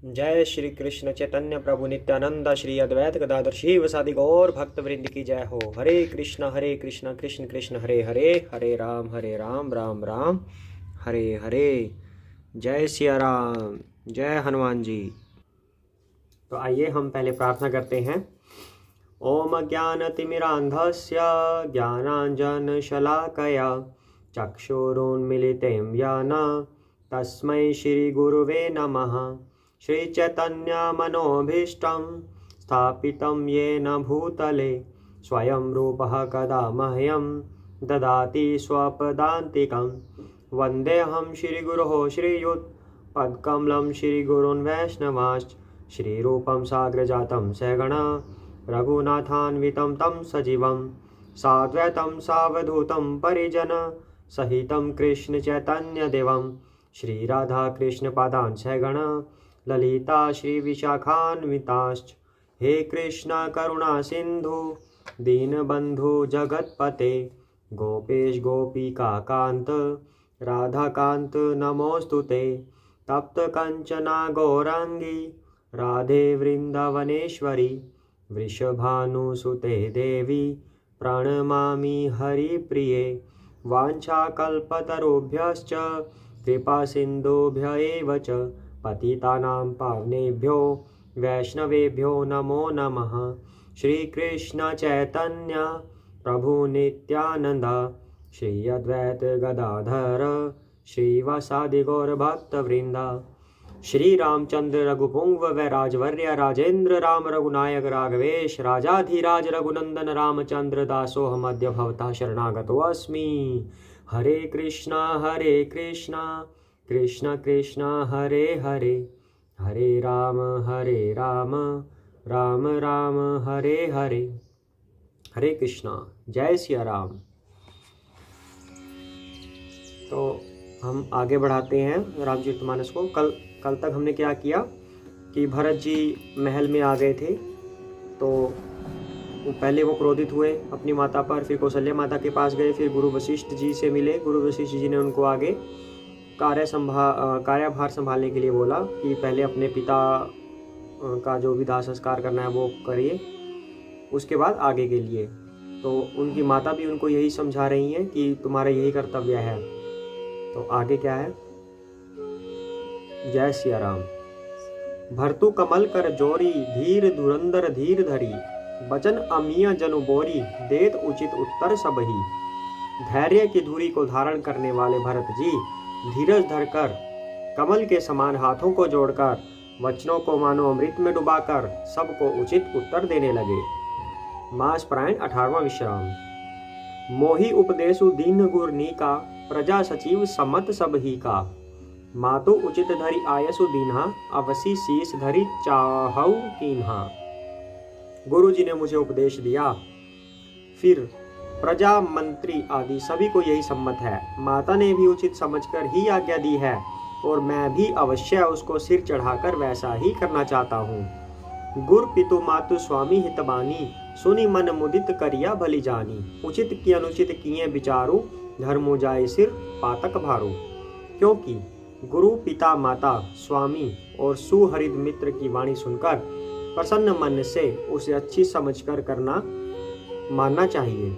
जय श्री कृष्ण चैतन्य प्रभु नित्यानंद श्री अद्वैत गदाधर शिवसादि गौर भक्त वृंद की जय हो। हरे कृष्ण कृष्ण कृष्ण हरे हरे, हरे राम राम राम हरे हरे। जय सिया राम, जय हनुमान जी। तो आइए हम पहले प्रार्थना करते हैं। ओम ज्ञानतिमिरान्धस्य ज्ञानाञ्जनशलाकया चक्षुरुन्मीलितं येन तस्मै श्रीगुरुवे नमः। श्रीचैतन्यमनोभीष्टं स्थापितं येन भूतले स्वयं रूपः कदा मह्यं ददाति स्वपदान्तिकं। वन्देऽहं श्रीगुरोः श्रीयुतपदकमलं श्रीगुरून् वैष्णवांश्च श्रीरूपं साग्रजातं सहगणा रघुनाथान्वितं तं सजीवं साद्वैतं सावधूतं परिजन सहितं कृष्ण चैतन्यदेवं श्रीराधाकृष्णपादान् सहगण ललिता श्रीविशाखान्विताश्च। हे कृष्ण करुणा सिंधु दीनबंधु जगत्पते गोपेश गोपिका कांत राधाकांत नमोस्तुते। तप्त कंचना गौरांगी राधे वृंदावनेश्वरी वृषभानुसुते देवी प्रणमामि हरिप्रिये। वाञ्छाकल्पतरुभ्यश्च कृपा सिन्धुभ्य एव च पतितानां पावनेभ्यो वैष्णवेभ्यो नमो नमः। श्रीकृष्ण चैतन्य प्रभु नित्यानंद श्री अद्वैत गदाधर श्रीवासादि गौर भक्तवृंदा। श्री रामचंद्र रघुपुंग व राजवर्य राजेंद्र राम रघुनायक राघवेश राजाधिराज रघुनंदन रामचंद्र दासोऽहमद्य भवतः शरणागतो अस्मि। हरे कृष्णा कृष्ण कृष्ण हरे हरे, हरे राम राम राम हरे हरे। हरे कृष्णा। जय सिया राम। तो हम आगे बढ़ाते हैं रामचरितमानस को। कल तक हमने क्या किया कि भरत जी महल में आ गए थे। तो पहले वो क्रोधित हुए अपनी माता पर, फिर कौशल्या माता के पास गए, फिर गुरु वशिष्ठ जी से मिले। गुरु वशिष्ठ जी ने उनको आगे कार्यभार संभालने के लिए बोला कि पहले अपने पिता का जो भी दाह संस्कार करना है वो करिए, उसके बाद आगे के लिए। तो उनकी माता भी उनको यही समझा रही हैं कि तुम्हारा यही कर्तव्य है। तो आगे क्या है? जय सिया राम। भरतु कमल कर जोरी धीर धुरंधर धीर धरी बचन अमिया जनु बोरी देत उचित उत्तर सबही। धैर्य की धुरी को धारण करने वाले भरत जी धीरज धरकर कमल के समान हाथों को जोड़कर वचनों को मानो अमृत में डुबाकर सबको उचित उत्तर देने लगे। मास प्रायण 18वां विश्राम। मोहि उपदेशु दीन गुरनी का प्रजा सचिव सम्मत सब ही का। मातु उचित धरि आयसु दीन्हा अवसी शीस धरि चाहऊ कीन्हा। गुरु जी ने मुझे उपदेश दिया, फिर प्रजा मंत्री आदि सभी को यही सम्मत है। माता ने भी उचित समझकर ही आज्ञा दी है और मैं भी अवश्य उसको सिर चढ़ाकर वैसा ही करना चाहता हूँ। गुर पितु मातु स्वामी हितबानी सुनी मन मुदित करिया भली जानी। उचित की अनुचित किए विचारू धर्मो जाए सिर पातक भारू। क्योंकि गुरु पिता माता स्वामी और सुहृद मित्र की वाणी सुनकर प्रसन्न मन से उसे अच्छी समझकर करना मानना चाहिए।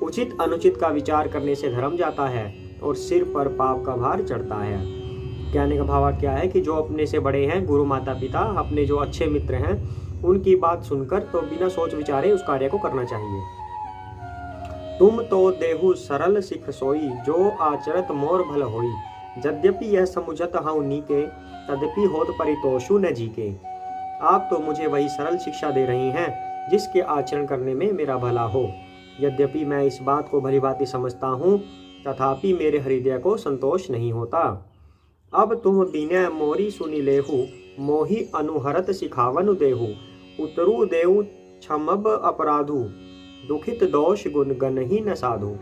उचित अनुचित का विचार करने से धर्म जाता है और सिर पर पाप का भार चढ़ता है। कहने का भाव क्या है कि जो अपने से बड़े हैं, गुरु माता पिता, अपने जो अच्छे मित्र हैं, उनकी बात सुनकर तो बिना सोच विचारे उस कार्य को करना चाहिए। तुम तो देहु सरल सिख सोई जो आचरत मोर भल होई। यद्यपि यह समुझत हूँ नीके तद्यपि होत परितोषु न जीके। आप तो मुझे वही सरल शिक्षा दे रही हैं जिसके आचरण करने में मेरा भला हो। यद्यपि मैं इस बात को भली भांति समझता हूँ, तथापि मेरे हृदय को संतोष नहीं होता। अब तुम विनय मोरी सुनि लेहु मोहि अनुहरत सिखावन देहु। उतरु देहु क्षमब अपराधु दुखित दोष गुण गण ही न साधु।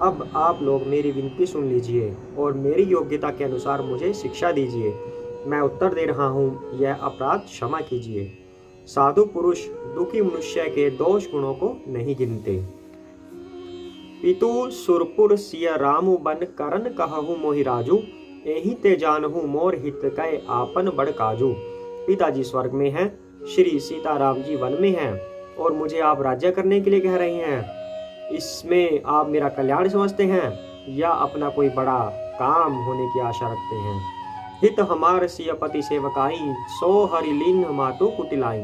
अब आप लोग मेरी विनती सुन लीजिए और मेरी योग्यता के अनुसार मुझे शिक्षा दीजिए। मैं उत्तर दे रहा हूँ, यह अपराध क्षमा कीजिए। साधु पुरुष दुखी मनुष्य के दोष गुणों को नहीं गिनते। पितु सुरपुर सिया रामु बन करन कहु मोहि राजू। एहि ते जानहु मोर हित कै आपन बड़ काजू। पिताजी स्वर्ग में हैं, श्री सीताराम जी वन में हैं और मुझे आप राज्य करने के लिए कह रहे हैं। इसमें आप मेरा कल्याण समझते हैं या अपना कोई बड़ा काम होने की आशा रखते हैं। हित हमार सियपति सेवकाई, सो हरिलीन मातु कुटिलाई।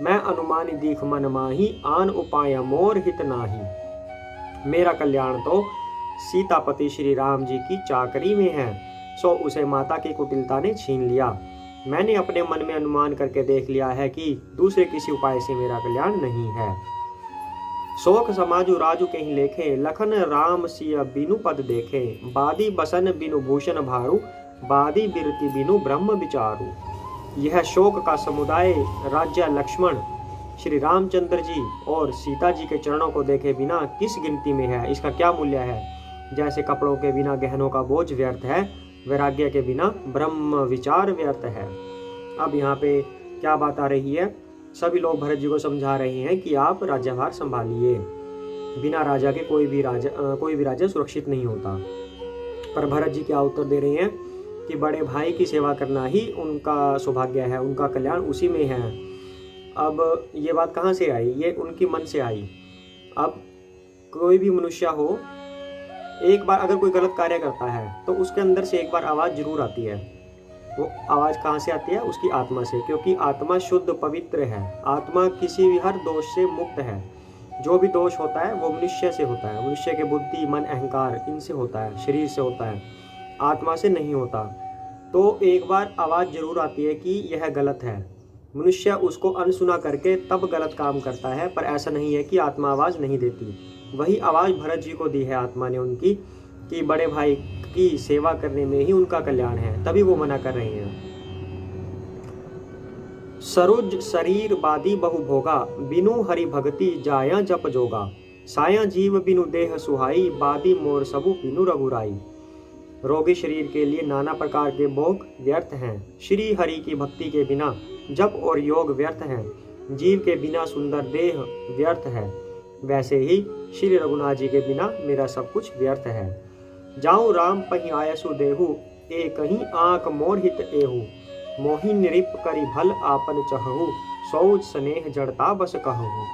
मैं अनुमानी दीख मन माही, आन उपाय मोर हित नाही। मेरा कल्याण तो सीतापति श्री राम जी की चाकरी में है, सो उसे माता की कुटिलता ने छीन लिया। मैंने अपने मन में अनुमान करके देख लिया है कि दूसरे किसी उपाय से मेरा कल्याण नहीं है। शोक समाजु राजू के ही लेखे, लखन राम सिय बिनु पद देखे। बादी बसन बिनु भूषण भारू, बादी बिरति बिनु ब्रह्म विचारू। यह शोक का समुदाय राज्य लक्ष्मण श्री रामचंद्र जी और सीता जी के चरणों को देखे बिना किस गिनती में है, इसका क्या मूल्य है। जैसे कपड़ों के बिना गहनों का बोझ व्यर्थ है, वैराग्य के बिना ब्रह्म विचार व्यर्थ है। अब यहाँ पे क्या बात आ रही है, सभी लोग भरत जी को समझा रहे हैं कि आप राज्यभार संभालिए, बिना राजा के कोई भी राजा सुरक्षित नहीं होता। पर भरत जी क्या उत्तर दे रहे हैं कि बड़े भाई की सेवा करना ही उनका सौभाग्य है, उनका कल्याण उसी में है। अब ये बात कहाँ से आई, ये उनकी मन से आई। अब कोई भी मनुष्य हो, एक बार अगर कोई गलत कार्य करता है तो उसके अंदर से एक बार आवाज़ जरूर आती है। वो आवाज़ कहाँ से आती है, उसकी आत्मा से, क्योंकि आत्मा शुद्ध पवित्र है। आत्मा किसी भी हर दोष से मुक्त है। जो भी दोष होता है वो मनुष्य से होता है, मनुष्य के बुद्धि मन अहंकार इनसे होता है, शरीर से होता है, आत्मा से नहीं होता। तो एक बार आवाज़ जरूर आती है कि यह गलत है। मनुष्य उसको अनसुना करके तब गलत काम करता है, पर ऐसा नहीं है कि आत्मा आवाज़ नहीं देती। वही आवाज़ भरत जी को दी है आत्मा ने उनकी, कि बड़े भाई की सेवा करने में ही उनका कल्याण है, तभी वो मना कर रहे हैं। सरुज शरीर बादी बहु भोगा, बिनु हरि भक्ति जाया जप जोगा। साया जीव बिनु देह सुहाई, बादी मोर सबु बिनु रघुराई। रोगी शरीर के लिए नाना प्रकार के भोग व्यर्थ हैं, श्री हरि की भक्ति के बिना जप और योग व्यर्थ हैं, जीव के बिना सुंदर देह व्यर्थ है। वैसे ही श्री रघुनाथ जी के बिना मेरा सब कुछ व्यर्थ है। जाऊं राम पही आयसु देहु, एक ही आंख मोर हित एहु। मोहि निरिप करी भल आपन चहु, सौज स्नेह जड़ता बस कहूँ।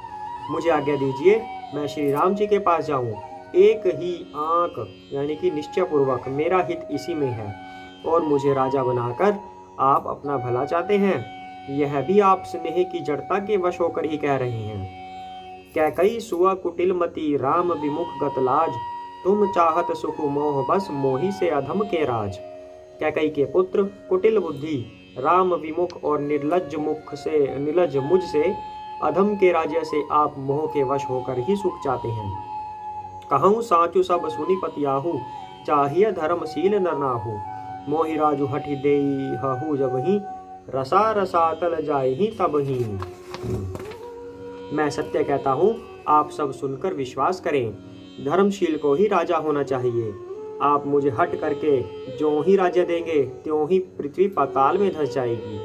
मुझे आज्ञा दीजिए, मैं श्री राम जी के पास जाऊं। एक ही आंख यानी कि निश्चय पूर्वक मेरा हित इसी में है, और मुझे राजा बनाकर आप अपना भला चाहते हैं, यह भी आप स्नेह की जड़ता के वश होकर ही कह रहे हैं। कैकई सुआ कुटिल मती, राम विमुख गत लाज। तुम चाहत सुख मोह बस, मोही से अधम के राज। कैकई के पुत्र कुटिल बुद्धि, राम विमुख और निर्लज मुझ से अधम के राज्य से आप मोह के वश होकर ही सुख चाहते हैं। कहूँ साचु सब सुनि पतियाहु, चाहिए धर्मशील नर नाहु। मोहि राजु हठि देई हहु जबहि, रसा रसातल जाहि तबहि। मैं सत्य कहता हूँ, आप सब सुनकर विश्वास करें। धर्मशील को ही राजा होना चाहिए। आप मुझे हट करके जो ही राज्य देंगे त्यों ही पृथ्वी पाताल में धंस जाएगी।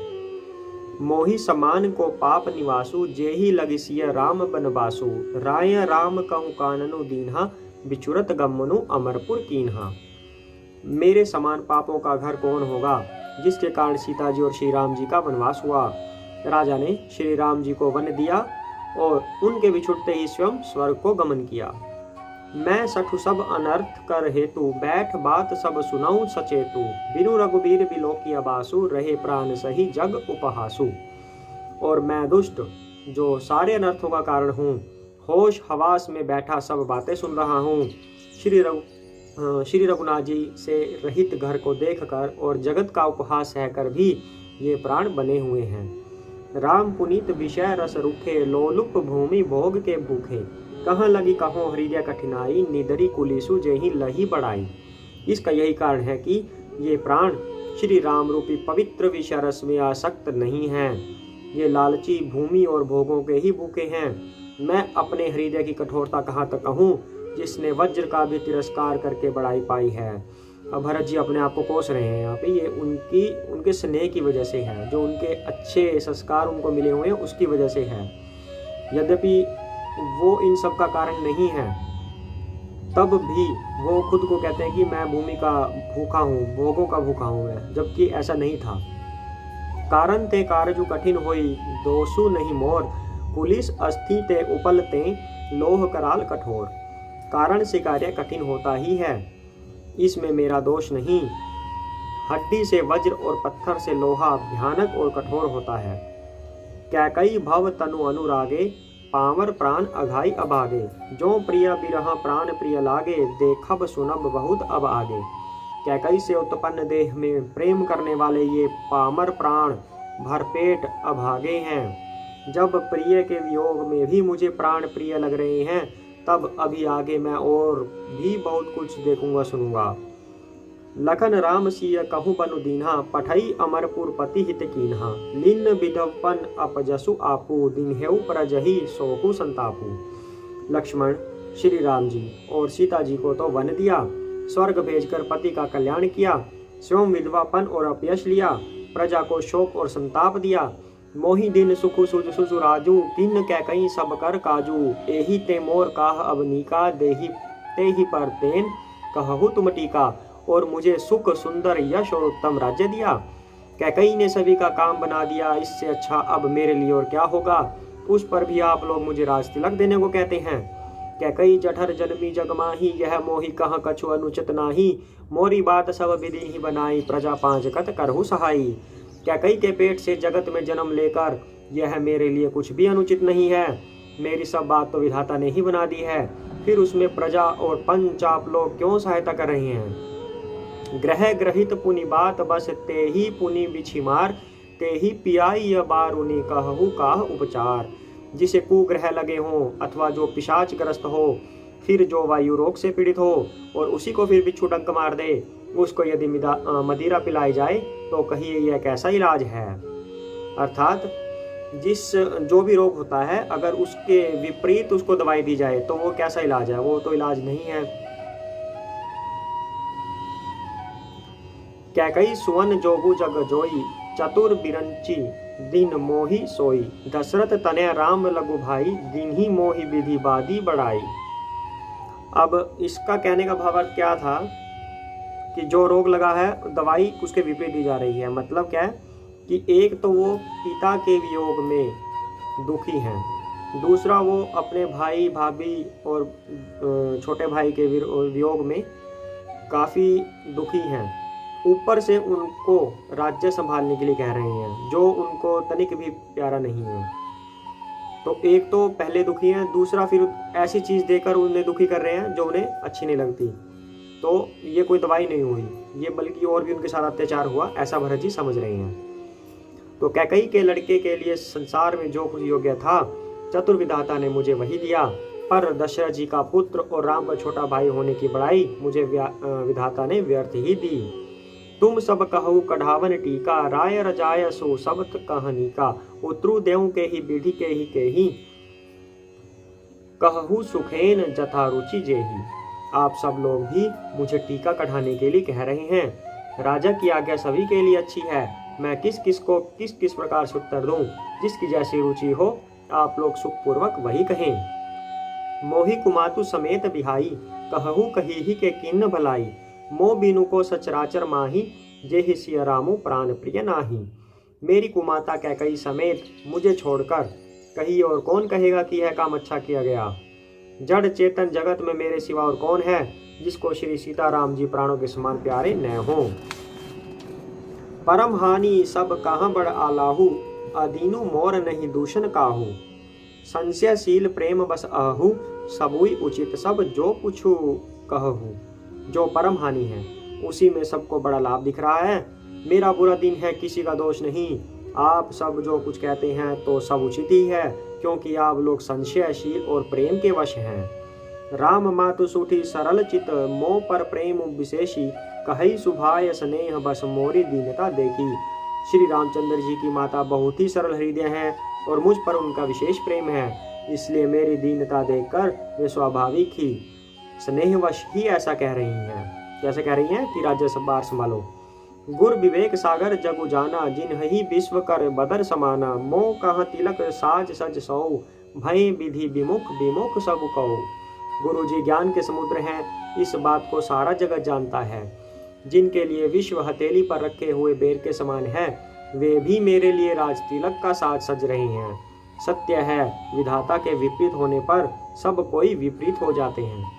मोहि समान को पाप निवासु, जेहि लगिसिय राम बनवासु। राय राम कहूँ काननु दीन्हा, बिचुरत गमनु अमरपुर कीन्हा। मेरे समान पापों का घर कौन होगा, जिसके कारण सीता जी और श्री राम जी का वनवास हुआ। राजा ने श्री राम जी को वन दिया और उनके बिछुड़ते ही स्वयं स्वर्ग को गमन किया। मैं सठु सब अनर्थ कर हेतु, बैठ बात सब सुनाऊं सचेतु। बिनु रघुबीर बिलोकिया बासु, रहे प्राण सही जग उपहासु। और मैं दुष्ट जो सारे अनर्थों का कारण हूँ, होश हवास में बैठा सब बातें सुन रहा हूँ। श्री रघुनाथ जी से रहित घर को देखकर और जगत का उपहास सहकर भी ये प्राण बने हुए हैं। राम पुनीत विषय रस रुखे, लोलुप भूमि भोग के भूखे। कहाँ लगी कहो हृदय कठिनाई, निदरी कुलीसु जेहि लही बढ़ाई। इसका यही कारण है कि ये प्राण श्री राम रूपी पवित्र विषय रस में आसक्त नहीं हैं। ये लालची भूमि और भोगों के ही भूखे हैं। मैं अपने हृदय की कठोरता कहाँ तक कहूँ, जिसने वज्र का भी तिरस्कार करके बढ़ाई पाई है। अब भरत जी अपने आप को कोस रहे हैं यहाँ पे, ये उनके स्नेह की वजह से है, जो उनके अच्छे संस्कार उनको मिले हुए हैं उसकी वजह से है। यद्यपि वो इन सब का कारण नहीं है, तब भी वो खुद को कहते हैं कि मैं भूमि का भूखा हूँ, भोगों का भूखा हूँ मैं, जबकि ऐसा नहीं था। कारण ते कारजु कठिन होई, दोषु नहीं मोर, पुलिस अस्थि ते उपल ते, लोह कराल कठोर। कारण से कार्य कठिन होता ही है, इसमें मेरा दोष नहीं। हड्डी से वज्र और पत्थर से लोहा भयानक और कठोर होता है। कैकई भव तनु अनुरागे, पावर प्राण अघाई अभागे। जो प्रिय बिरह प्राण प्रिय लागे, देखब सुनब बहुत अब आगे। कैकई से उत्पन्न देह में प्रेम करने वाले ये पामर प्राण भरपेट अभागे हैं। जब प्रिय के वियोग में भी मुझे प्राण प्रिय लग रहे हैं, तब अभी आगे मैं और भी बहुत कुछ देखूंगा सुनूंगा। लखन राम सिय कहूँ बनु दीन्हा, पठई अमरपुर पति हित कीन्हा। लिन विधवपन अपजसु आपू, दिन्हेउ प्रजहि सोहु संतापू। लक्ष्मण श्री राम जी और सीता जी को तो वन दिया, स्वर्ग भेजकर पति का कल्याण किया, स्वयं विधवापन और अपयश लिया, प्रजा को शोक और संताप दिया। मोहि दिन सुखु सुज सुजु राजू, किन कैकई सब कर काजू। एही ते मोर काह अब नीका, देही ते ही पर तेन कहहु तुम टीका। और मुझे सुख सुंदर यश और उत्तम राज्य दिया। कैकई ने सभी का काम बना दिया, इससे अच्छा अब मेरे लिए और क्या होगा। उस पर भी आप लोग मुझे राज तिलक देने को कहते हैं। कैकई जठर जन्मी जगमाही, यह मोहि कहाँ कछु अनुचित नाही। मोरी बात सब विधि ही बनाई, प्रजा पांच कत करहु सहाई। कैकई के पेट से जगत में जन्म लेकर यह मेरे लिए कुछ भी अनुचित नहीं है। मेरी सब बात तो विधाता ने ही बना दी है, फिर उसमें प्रजा और पंच आप लोग क्यों सहायता कर रहे हैं। ग्रह ग्रहित पुनि बात बस, ते ही पुनि बिछि मार, ते ही पियाई बारुनि कहहु काह उपचार। जिसे कुग्रह लगे हों अथवा जो पिशाच ग्रस्त हो, फिर जो वायु रोग से पीड़ित हो और उसी को फिर बिच्छू डंक मार दे, उसको यदि मदिरा पिलाई जाए तो कहिए यह कैसा इलाज है। अर्थात जो भी रोग होता है, अगर उसके विपरीत उसको दवाई दी जाए तो वो कैसा इलाज है, वो तो इलाज नहीं है। कैकई सुवन जोगु जग जोई, चतुर बिरंची दिन मोहि सोई। दशरथ तनय राम लघु भाई, दिन ही मोहि विधि बादी बढ़ाई। अब इसका कहने का भावार्थ क्या था कि जो रोग लगा है दवाई उसके विपरीत दी जा रही है। मतलब क्या है कि एक तो वो पिता के वियोग में दुखी हैं, दूसरा वो अपने भाई भाभी और छोटे भाई के वियोग में काफ़ी दुखी हैं। ऊपर से उनको राज्य संभालने के लिए कह रहे हैं जो उनको तनिक भी प्यारा नहीं है। तो एक तो पहले दुखी हैं, दूसरा फिर ऐसी चीज़ देकर उन्हें दुखी कर रहे हैं जो उन्हें अच्छी नहीं लगती। तो ये कोई दवाई नहीं हुई, ये बल्कि और भी उनके साथ अत्याचार हुआ, ऐसा भरत जी समझ रहे हैं। तो कैकई के लड़के के लिए संसार में जो कुछ योग्य था, चतुर्विधाता ने मुझे वही दिया। पर दशरथ जी का पुत्र और राम का छोटा भाई होने की बड़ाई मुझे विधाता ने व्यर्थ ही दी। तुम सब कहु कढ़ावन टीका, राय रजाय सो सब कहानी का। उत्रु देव के ही विधि के ही कहु सुखेन जथा रुचि जेही। आप सब लोग भी मुझे टीका कढ़ाने के लिए कह रहे हैं। राजा की आज्ञा सभी के लिए अच्छी है, मैं किस किस को किस प्रकार से उत्तर दूं। जिसकी जैसी रुचि हो आप लोग सुखपूर्वक वही कहें। मोहि कुमातु समेत बिहाई, कहहु कही ही के किन्न भलाई। मो बिनु को सचराचर माही, जेहि सिय रामु प्राण प्रिय नाही। मेरी कुमाता कैकई समेत मुझे छोड़कर कहीं और कौन कहेगा कि यह काम अच्छा किया गया। जड़ चेतन जगत में मेरे सिवा और कौन है जिसको श्री सीताराम जी प्राणों के समान प्यारे न हो। परम हानि सब कहाँ बड़ आलाहू, अदीनु मोर नहीं दूषण काहू। संशयशील प्रेम बस आहू, सबुई उचित सब जो पूछू कहू। जो परम हानि है उसी में सबको बड़ा लाभ दिख रहा है। मेरा बुरा दिन है किसी का दोष नहीं। आप सब जो कुछ कहते हैं तो सब उचित ही है, क्योंकि आप लोग संशयशील और प्रेम के वश हैं। राम मातु सूठी सरल चित, मोह पर प्रेम विशेषी। कही सुभाय स्नेह बस मोरी दीनता देखी। श्री रामचंद्र जी की माता बहुत ही सरल हृदय हैं और मुझ पर उनका विशेष प्रेम है, इसलिए मेरी दीनता देखकर वे स्वाभाविक ही स्नेहवश ही ऐसा कह रही हैं। कैसे कह रही हैं कि राज्य संभार संभालो। गुर विवेक सागर जगु जाना, जिन्हि विश्व कर बदर समाना। मोह कहाँ तिलक साज सज सौ, भय विधि विमुख विमुख सब कहो। गुरु जी ज्ञान के समुद्र हैं, इस बात को सारा जगत जानता है। जिनके लिए विश्व हथेली पर रखे हुए बेर के समान है, वे भी मेरे लिए राजतिलक का साज सज रहे हैं। सत्य है, विधाता के विपरीत होने पर सब कोई विपरीत हो जाते हैं।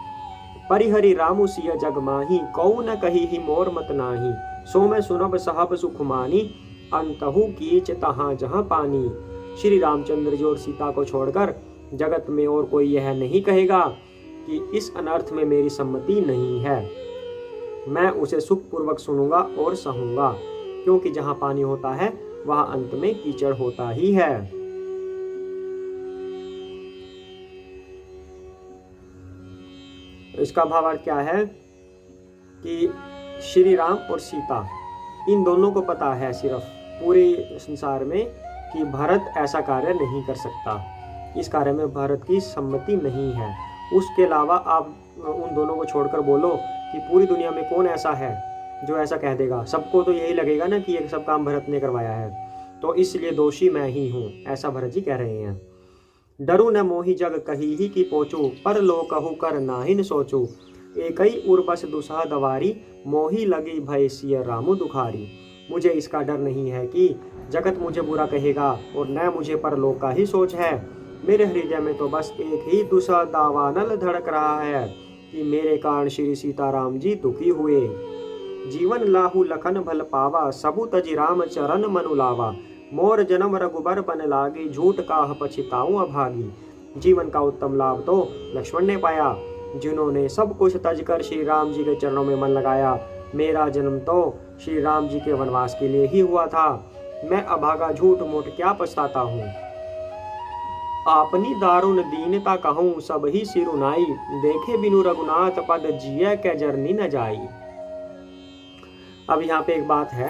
परिहरि रामु सिय जग माही, कौ न कही ही मोर मत नाही। सो मैं सुनब सहब सुख मानी, अंतहु कीच तहाँ जहाँ पानी। श्री रामचंद्र जी और सीता को छोड़कर जगत में और कोई यह नहीं कहेगा कि इस अनर्थ में मेरी सम्मति नहीं है। मैं उसे सुखपूर्वक सुनूंगा और सहूंगा, क्योंकि जहाँ पानी होता है वहाँ अंत में कीचड़ होता ही है। इसका भावार्थ क्या है कि श्री राम और सीता इन दोनों को पता है सिर्फ पूरे संसार में कि भरत ऐसा कार्य नहीं कर सकता, इस कार्य में भरत की सम्मति नहीं है। उसके अलावा आप उन दोनों को छोड़कर बोलो कि पूरी दुनिया में कौन ऐसा है जो ऐसा कह देगा। सबको तो यही लगेगा ना कि ये सब काम भरत ने करवाया है, तो इसलिए दोषी मैं ही हूँ, ऐसा भरत जी कह रहे हैं। डरू न मोहि जग कही ही की पोचू, पर लो कहू कर नाहिन सोचू। एकई उर्बस दुसह दवारी, मोही लगी भय सिय रामु दुखारी। मुझे इसका डर नहीं है कि जगत मुझे बुरा कहेगा, और न मुझे परलोक का ही सोच है। मेरे हृदय में तो बस एक ही दुसह दावानल धड़क रहा है कि मेरे कारण श्री सीताराम जी दुखी हुए। जीवन लाहू लखन भल पावा, सबु तजि राम चरण मनु लावा। मोर जन्म रघुबर बन लागी, झूठ काह पछिताऊं अभागी। जीवन का उत्तम लाभ तो लक्ष्मण ने पाया, जिन्होंने सब कुछ तजकर श्री राम जी के चरणों में मन लगाया। मेरा जन्म तो श्री राम जी के वनवास के लिए ही हुआ था। मैं अभागा झूठ मूठ क्या पछताता हूँ। आपनी दारुण दीनता कहूँ, सब ही सिरुनाई। देखे बिनु रघुनाथ पद, जिया के जरनी न जाई। अब यहाँ पे एक बात है,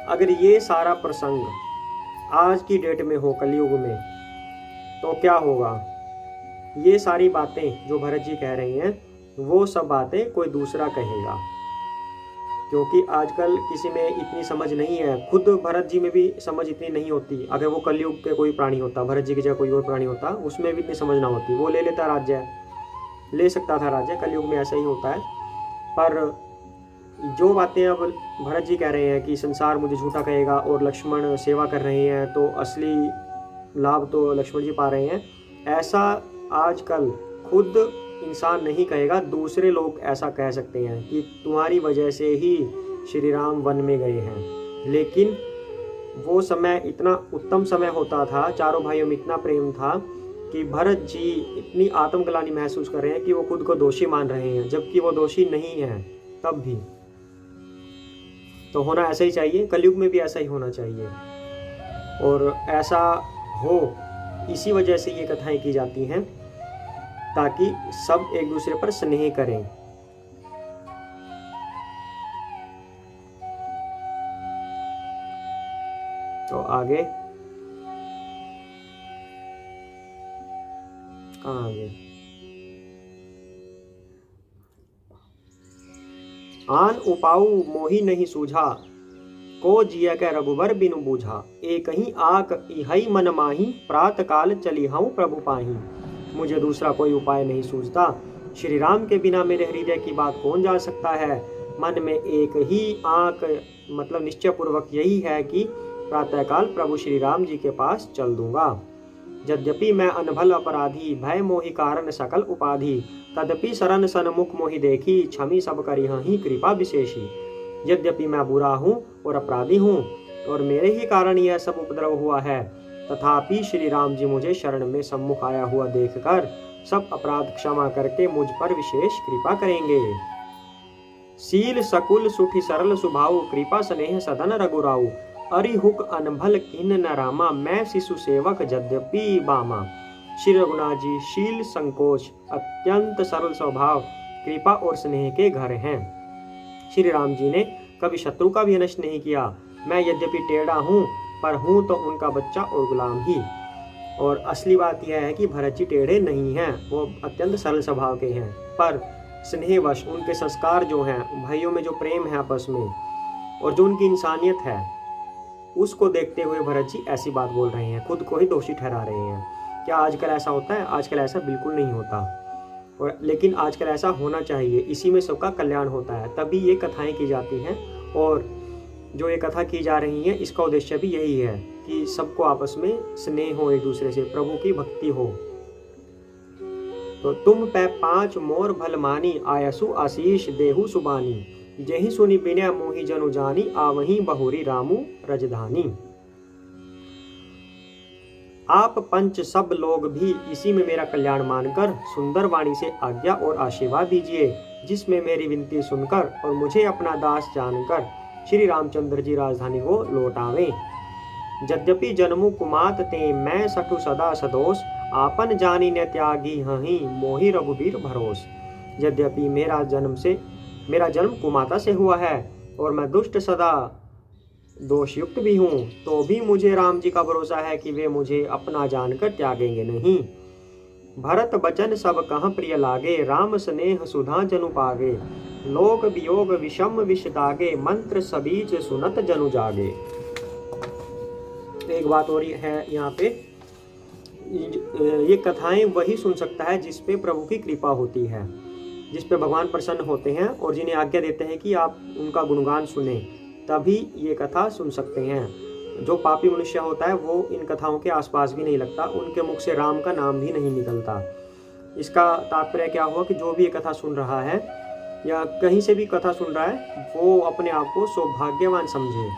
अगर ये सारा प्रसंग आज की डेट में हो, कलयुग में, तो क्या होगा। ये सारी बातें जो भरत जी कह रहे हैं, वो सब बातें कोई दूसरा कहेगा, क्योंकि आजकल किसी में इतनी समझ नहीं है। खुद भरत जी में भी समझ इतनी नहीं होती। अगर वो कलयुग के कोई प्राणी होता, भरत जी की जगह कोई और प्राणी होता, उसमें भी इतनी समझ ना होती। वो ले लेता राज्य, ले सकता था राज्य, कलयुग में ऐसा ही होता है। पर जो बातें अब भरत जी कह रहे हैं कि संसार मुझे झूठा कहेगा और लक्ष्मण सेवा कर रहे हैं, तो असली लाभ तो लक्ष्मण जी पा रहे हैं, ऐसा आजकल खुद इंसान नहीं कहेगा। दूसरे लोग ऐसा कह सकते हैं कि तुम्हारी वजह से ही श्री राम वन में गए हैं। लेकिन वो समय इतना उत्तम समय होता था, चारों भाइयों में इतना प्रेम था कि भरत जी इतनी आत्मग्लानि महसूस कर रहे हैं कि वो खुद को दोषी मान रहे हैं, जबकि वो दोषी नहीं है। तब भी तो होना ऐसा ही चाहिए, कलयुग में भी ऐसा ही होना चाहिए। और ऐसा हो, इसी वजह से ये कथाएं की जाती हैं, ताकि सब एक दूसरे पर स्नेह करें। तो आगे कहाँ आगे, आन उपाऊ मोही नहीं सूझा, को जिया के रघुबर बिनु बूझा। एक ही आक इहई मन माही, प्रात काल चली हूँ प्रभु पाही। मुझे दूसरा कोई उपाय नहीं सूझता, श्री राम के बिना मेरे हृदय की बात कौन जान सकता है। मन में एक ही आंक मतलब निश्चय पूर्वक यही है कि प्रातःकाल प्रभु श्री राम जी के पास चल दूंगा। यद्यपि मैं अनभल अपराधी, भय मोहि कारण सकल उपाधि। तदपि शरण सन्मुख मोहि देखी, क्षमी सब करिहि कृपा विशेषी। यद्यपि मैं बुरा हूँ और अपराधी हूँ, और मेरे ही कारण यह सब उपद्रव हुआ है, तथापि श्री राम जी मुझे शरण में सम्मुख आया हुआ देखकर सब अपराध क्षमा करके मुझ पर विशेष कृपा करेंगे। सील सकुल सुठि सरल सुभाऊ, कृपा स्नेह सदन रघुराऊ। अरिहुक अनभल किन न रामा, मैं शिशु सेवक यद्यपि बामा। श्री रघुनाथ जी शील संकोच अत्यंत सरल स्वभाव, कृपा और स्नेह के घर हैं। श्री राम जी ने कभी शत्रु का भी नष्ट नहीं किया। मैं यद्यपि टेढ़ा हूँ, पर हूँ तो उनका बच्चा और गुलाम ही। और असली बात यह है कि भरत जी टेढ़े नहीं हैं, वो अत्यंत सरल स्वभाव के हैं, पर स्नेहवश उनके संस्कार जो हैं, भाइयों में जो प्रेम है आपस में, और जो उनकी इंसानियत है, उसको देखते हुए भरत जी ऐसी बात बोल रहे हैं, खुद को ही दोषी ठहरा रहे हैं। क्या आजकल ऐसा होता है? आजकल ऐसा बिल्कुल नहीं होता, और लेकिन आजकल ऐसा होना चाहिए। इसी में सबका कल्याण होता है, तभी ये कथाएं की जाती हैं। और जो ये कथा की जा रही है इसका उद्देश्य भी यही है कि सबको आपस में स्नेह हो, एक दूसरे से प्रभु की भक्ति हो। तो तुम पै 5 मोर भल मानी, आयसु आशीष देहु सुबानी, जेहि सुनी बिना मोहि जनु जानी, आवही बहुरी रामू रजधानी। आप पंच सब लोग भी इसी में मेरा कल्याण मानकर सुंदर वाणी से आज्ञा और आशीर्वाद दीजिए, जिसमें मेरी विनती सुनकर और मुझे अपना दास जानकर श्री रामचंद्र जी राजधानी को लौटावें। यद्यपि जन्मु कुमात ते मैं सठु सदा सदोष, आपन जानी न त्यागी हहीं मोहि रघुबीर भरोस। यद्यपि मेरा जन्म कुमाता से हुआ है और मैं दुष्ट सदा दोषयुक्त भी हूँ, तो भी मुझे राम जी का भरोसा है कि वे मुझे अपना जानकर त्यागेंगे नहीं। भरत बचन सब कहाँ प्रिय लागे, राम स्नेह सुधा जनु पागे, लोक वियोग विषम विष दागे, मंत्र सबीच सुनत जनु जागे। एक बात और है यहाँ पे, ये कथाएं वही सुन सकता है जिस पे प्रभु की कृपा होती है, जिस पे भगवान प्रसन्न होते हैं और जिन्हें आज्ञा देते हैं कि आप उनका गुणगान सुने, तभी ये कथा सुन सकते हैं। जो पापी मनुष्य होता है वो इन कथाओं के आसपास भी नहीं लगता, उनके मुख से राम का नाम भी नहीं निकलता। इसका तात्पर्य क्या हुआ कि जो भी ये कथा सुन रहा है या कहीं से भी कथा सुन रहा है, वो अपने आप को सौभाग्यवान समझे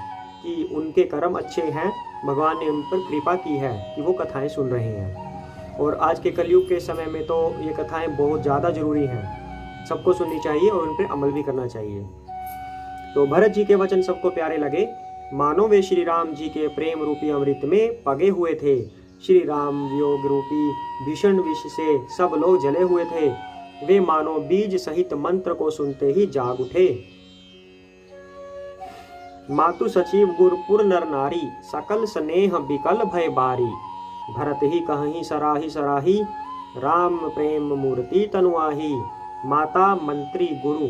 कि उनके कर्म अच्छे हैं, भगवान ने उन पर कृपा की है कि वो कथाएं सुन रहे हैं। और आज के कलयुग के समय में तो ये कथाएं बहुत ज़्यादा जरूरी हैं, सबको सुननी चाहिए और उन पर अमल भी करना चाहिए। तो भरत जी के वचन सबको प्यारे लगे, मानो वे श्री राम जी के प्रेम रूपी अमृत में पगे हुए थे। श्री राम वियोग रूपी भीषण विष से सब लोग जले हुए थे, वे मानो बीज सहित मंत्र को सुनते ही जाग उठे। मातु सचिव गुरपुर नर नारी, सकल स्नेह बिकल भय बारी, भरत ही कहीं सराही सराही, राम प्रेम मूर्ति तनुआही। माता मंत्री गुरु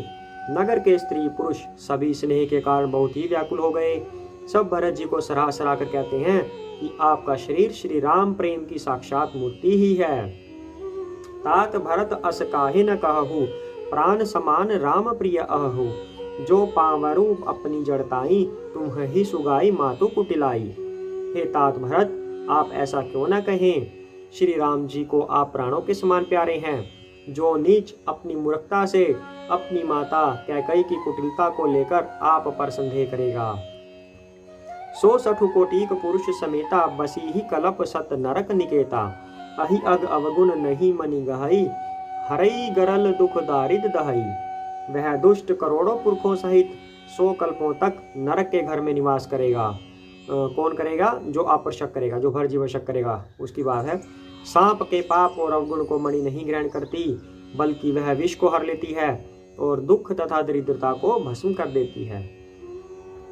नगर के स्त्री पुरुष सभी स्नेह के कारण बहुत ही व्याकुल हो गए। सब भरत जी को सराह सराह कर कहते हैं कि आपका शरीर श्री राम प्रेम की साक्षात मूर्ति ही है। तात भरत अस काहे न कहु, प्राण समान राम प्रिय अहु, जो पावरु अपनी जड़ताई, तुम ही सुगाई मातु कुटिलाई। हे तात भरत, आप ऐसा क्यों न कहें, श्री राम जी को आप प्राणों के समान प्यारे हैं। जो नीच अपनी मूर्खता से अपनी माता कैकई की कुटिलता को लेकर आप पर संदेह करेगा। सो सठु कोटिक पुरुष समेता, बसी ही कलप सत नरक निकेता, अहि अग अवगुण नहीं मनि गहई, हरई गरल दुख दारिद दहई। वह दुष्ट करोड़ों पुरखों सहित 100 कल्पों तक नरक के घर में निवास करेगा। कौन करेगा? जो आप पर शक करेगा, जो भर जीवन शक करेगा, उसकी बात है। सांप के पाप और अवगुण को मणि नहीं ग्रहण करती, बल्कि वह विष को हर लेती है और दुख तथा दरिद्रता को भस्म कर देती है।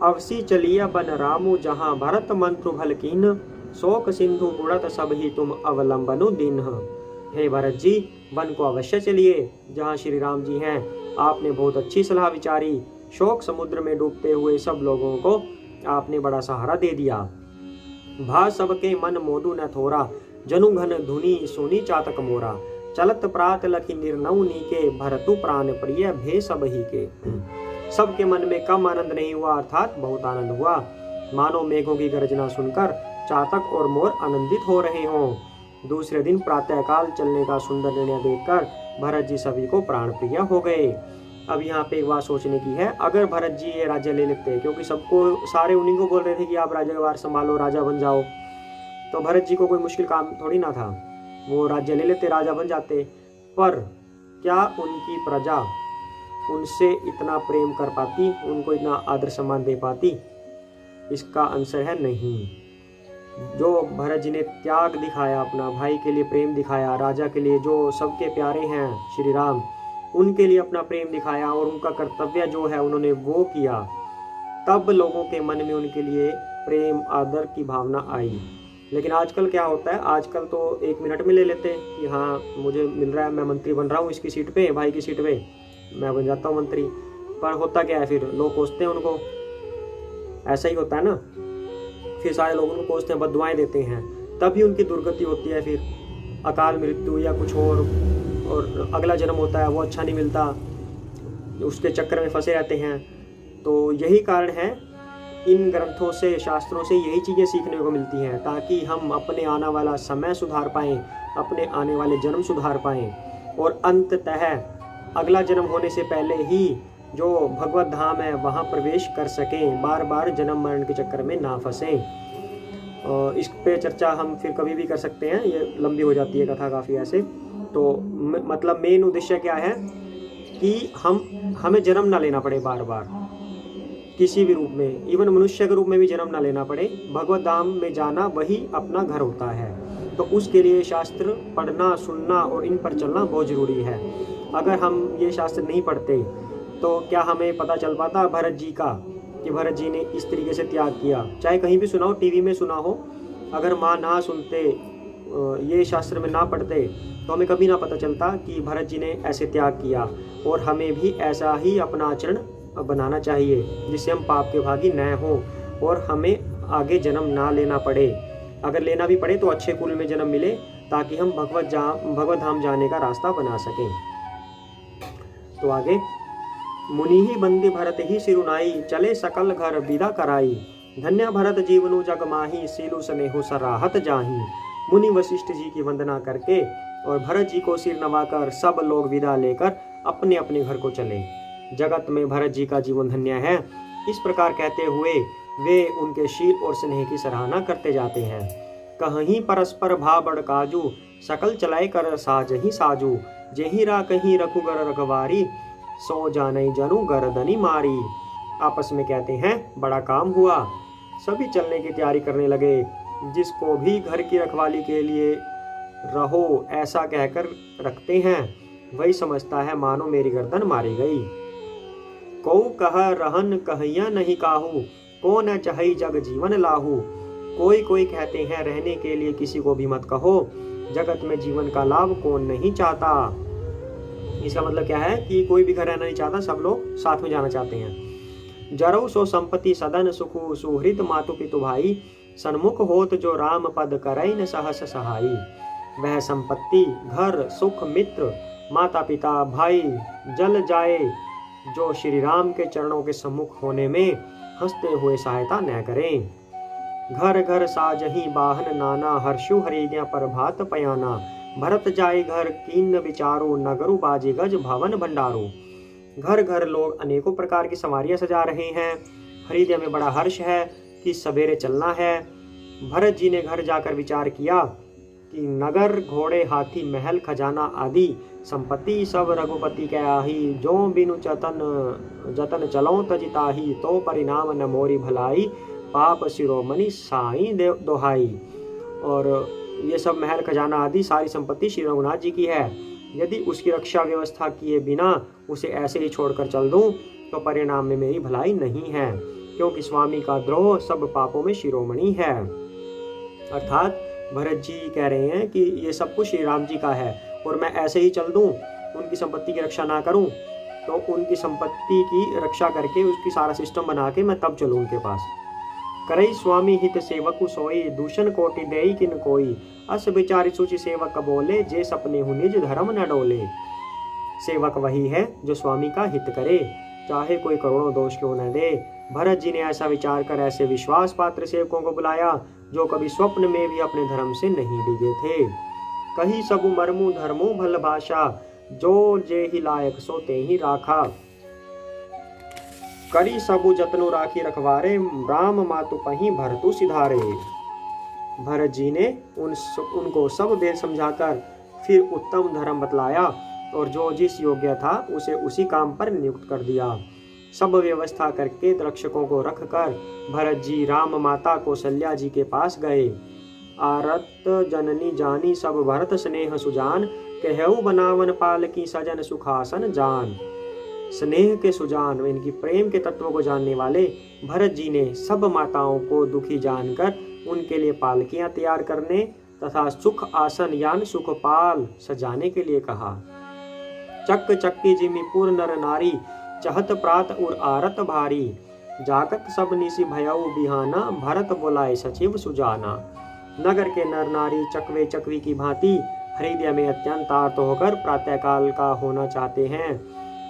अवसी चलिया बन रामू, जहाँ भरत मंत्रु भल कीन, शोक सिंधु उड़त सब ही तुम अवलंबनु दीन। हे भरत जी, वन को अवश्य चलिए जहाँ श्री राम जी हैं। आपने बहुत अच्छी सलाह विचारी। शोक समुद्र में डूबते हुए सब लोगों को आपने बड़ा सहारा दे दिया। भा सबके मन मोदु न थोरा, जनु घन धुनी सोनी चातक मोरा। चलत प्रात लखी निर्नौनी के, भरतु प्राण प्रिय भे सब ही के। सबके मन में कम आनंद नहीं हुआ, अर्थात बहुत आनंद हुआ। मानो मेघों की गर्जना सुनकर चातक और मोर आनंदित हो रहे हों। दूसरे दिन प्रातःकाल चलने का सुंदर निर्णय देखकर भरत जी सभी को प्राण प्रिय हो गए। अब यहाँ पे एक बात सोचने की है, अगर भरत जी ये राज्य ले लेते, क्योंकि सबको सारे उन्हीं को बोल रहे थे कि आप राज्यभार संभालो, राजा बन जाओ, तो भरत जी को कोई मुश्किल काम थोड़ी ना था, वो राज्य ले लेते, राजा बन जाते। पर क्या उनकी प्रजा उनसे इतना प्रेम कर पाती, उनको इतना आदर सम्मान दे पाती? इसका आंसर है नहीं। जो भरत जी ने त्याग दिखाया, अपना भाई के लिए प्रेम दिखाया, राजा के लिए जो सबके प्यारे हैं श्री राम, उनके लिए अपना प्रेम दिखाया और उनका कर्तव्य जो है उन्होंने वो किया, तब लोगों के मन में उनके लिए प्रेम आदर की भावना आई। लेकिन आजकल क्या होता है, आजकल तो 1 मिनट में ले लेते हैं कि हाँ मुझे मिल रहा है, मैं मंत्री बन रहा हूँ इसकी सीट पे, भाई की सीट पे मैं बन जाता हूँ मंत्री। पर होता क्या है, फिर लोग कोसते हैं उनको, ऐसा ही होता है ना। फिर सारे लोग उनको कोसते हैं, बददुआएं देते हैं, तभी उनकी दुर्गति होती है, फिर अकाल मृत्यु या कुछ और अगला जन्म होता है वो अच्छा नहीं मिलता, उसके चक्कर में फंसे रहते हैं। तो यही कारण है इन ग्रंथों से, शास्त्रों से यही चीज़ें सीखने को मिलती हैं, ताकि हम अपने आने वाला समय सुधार पाएँ, अपने आने वाले जन्म सुधार पाएँ, और अंततः अगला जन्म होने से पहले ही जो भगवत धाम है वहाँ प्रवेश कर सकें, बार बार जन्म मरण के चक्कर में ना फंसें। इस पे चर्चा हम फिर कभी भी कर सकते हैं, ये लंबी हो जाती है कथा काफ़ी ऐसे। तो मतलब मेन उद्देश्य क्या है कि हमें जन्म ना लेना पड़े बार बार किसी भी रूप में, इवन मनुष्य के रूप में भी जन्म ना लेना पड़े। भगवत धाम में जाना वही अपना घर होता है। तो उसके लिए शास्त्र पढ़ना, सुनना और इन पर चलना बहुत ज़रूरी है। अगर हम ये शास्त्र नहीं पढ़ते तो क्या हमें पता चल पाता भरत जी का, कि भरत जी ने इस तरीके से त्याग किया? चाहे कहीं भी सुना हो, टीवी में सुना हो, अगर माँ ना सुनते, ये शास्त्र में ना पढ़ते, तो हमें कभी ना पता चलता कि भरत जी ने ऐसे त्याग किया। और हमें भी ऐसा ही अपना आचरण बनाना चाहिए, जिससे हम पाप के भागी न हों और हमें आगे जन्म ना लेना पड़े। अगर लेना भी पड़े तो अच्छे कुल में जन्म मिले, ताकि हम भगवत धाम जाने का रास्ता बना सकें। तो आगे, मुनि ही बंदी भरत ही सिरुनाई, चले सकल घर विदा कराई, धन्य भरत जीवनु जग माही, सीलु स्नेहु सराहत जाही। मुनि वशिष्ठ जी की वंदना करके और भरत जी को सिर नवाकर सब लोग विदा लेकर अपने अपने घर को चले। जगत में भरत जी का जीवन धन्य है, इस प्रकार कहते हुए वे उनके शील और स्नेह की सराहना करते जाते हैं। कहीं परस्पर भा बड़ काजू, सकल चलाए कर साज ही साजू, जेही रा कहीं रघुगर रघवारी, सो जाने जनु गर्दनी मारी। आपस में कहते हैं बड़ा काम हुआ, सभी चलने की तैयारी करने लगे। जिसको भी घर की रखवाली के लिए रहो ऐसा कहकर रखते हैं, वही समझता है मानो मेरी गर्दन मारी गई। को कह रहन कहिया नहीं काहू, को न चाही जग जीवन लाहू। कोई कहते हैं रहने के लिए किसी को भी मत कहो, जगत में जीवन का लाभ कौन नहीं चाहता। इसका मतलब क्या है कि कोई भी घर रहना नहीं चाहता, सब लोग साथ में जाना चाहते हैं। जरऊ सो संपत्ति सदन सुखु, सुहृद मातु पितु भाई, सन्मुख होत जो राम पद करई न सहस सहाई। वह संपत्ति, घर, सुख, मित्र, माता पिता, भाई जल जाए जो श्री राम के चरणों के सम्मुख होने में हंसते हुए सहायता न करें। घर घर साजही बाहन नाना, हर्षु हरिद्या पर भात पयाना। भरत जाए घर कीन विचारो, नगरु बाजे गज भवन भंडारो। घर घर लोग अनेकों प्रकार की सवारियां सजा रहे हैं। हरिद्या में बड़ा हर्ष है कि सवेरे चलना है। भरत जी ने घर जाकर विचार किया कि नगर, घोड़े, हाथी, महल, खजाना आदि संपत्ति सब रघुपति के आही, जो बिनु जतन चलो तजिताही, तो परिणाम न मोरी भलाई, पाप शिरोमणि साई देव दोहाई। और ये सब महल, खजाना आदि सारी संपत्ति श्री रघुनाथ जी की है। यदि उसकी रक्षा व्यवस्था किए बिना उसे ऐसे ही छोड़कर चल दूं तो परिणाम में मेरी भलाई नहीं है, क्योंकि स्वामी का द्रोह सब पापों में शिरोमणि है। अर्थात भरत जी कह रहे हैं कि ये सब कुछ श्री राम जी का है और मैं ऐसे ही चल दूं, उनकी संपत्ति की रक्षा ना करूं, तो उनकी संपत्ति की रक्षा करके उसकी सारा सिस्टम बना के मैं तब चलूं उनके पास। करई स्वामी हित सेवकु सोई, दूषण कोटि देई किन कोई, अस विचारि सूचि सेवक बोले, जे सपने हु निज धर्म न डोले। सेवक वही है जो स्वामी का हित करे, चाहे कोई करोड़ों दोष क्यों न दे। भरत जी ने ऐसा विचार कर ऐसे विश्वास पात्र सेवकों को बुलाया जो कभी स्वप्न में भी अपने धर्म से नहीं डिगे थे। कही सबु मरमु धर्मु भल भाषा, जो जे ही लायक सो ते ही राखा। करी सबु जतनु राखी रखवारे, राम मातु पही भरतु सिधारे। भरत जी ने उनको सब भेद समझाकर फिर उत्तम धर्म बतलाया और जो जिस योग्य था उसे उसी काम पर नियुक्त कर दिया। सब व्यवस्था करके रक्षकों को रखकर भरत जी राम माता कौशल्या जी के पास गए। आरत जननी जानी सब भरत स्नेह सुजान, कहऊ बनावन पाल की सजन सुखासन जान। स्नेह के सुजान, इनकी प्रेम के तत्वों को जानने वाले भरत जी ने सब माताओं को दुखी जानकर उनके लिए पालकियां तैयार करने तथा सुख आसन यान सुखपाल सजाने के लिए कहा। चक्क चक्की जिमीपुर नर नारी, चहत प्रात उर आरत भारी। जागत सब निसी भयऊ बिहाना, भरत बोलाए सचिव सुजाना। नगर के नर नारी चकवे चकवी की भांति हृदय में अत्यंत आर्त होकर प्रातःकाल का होना चाहते हैं।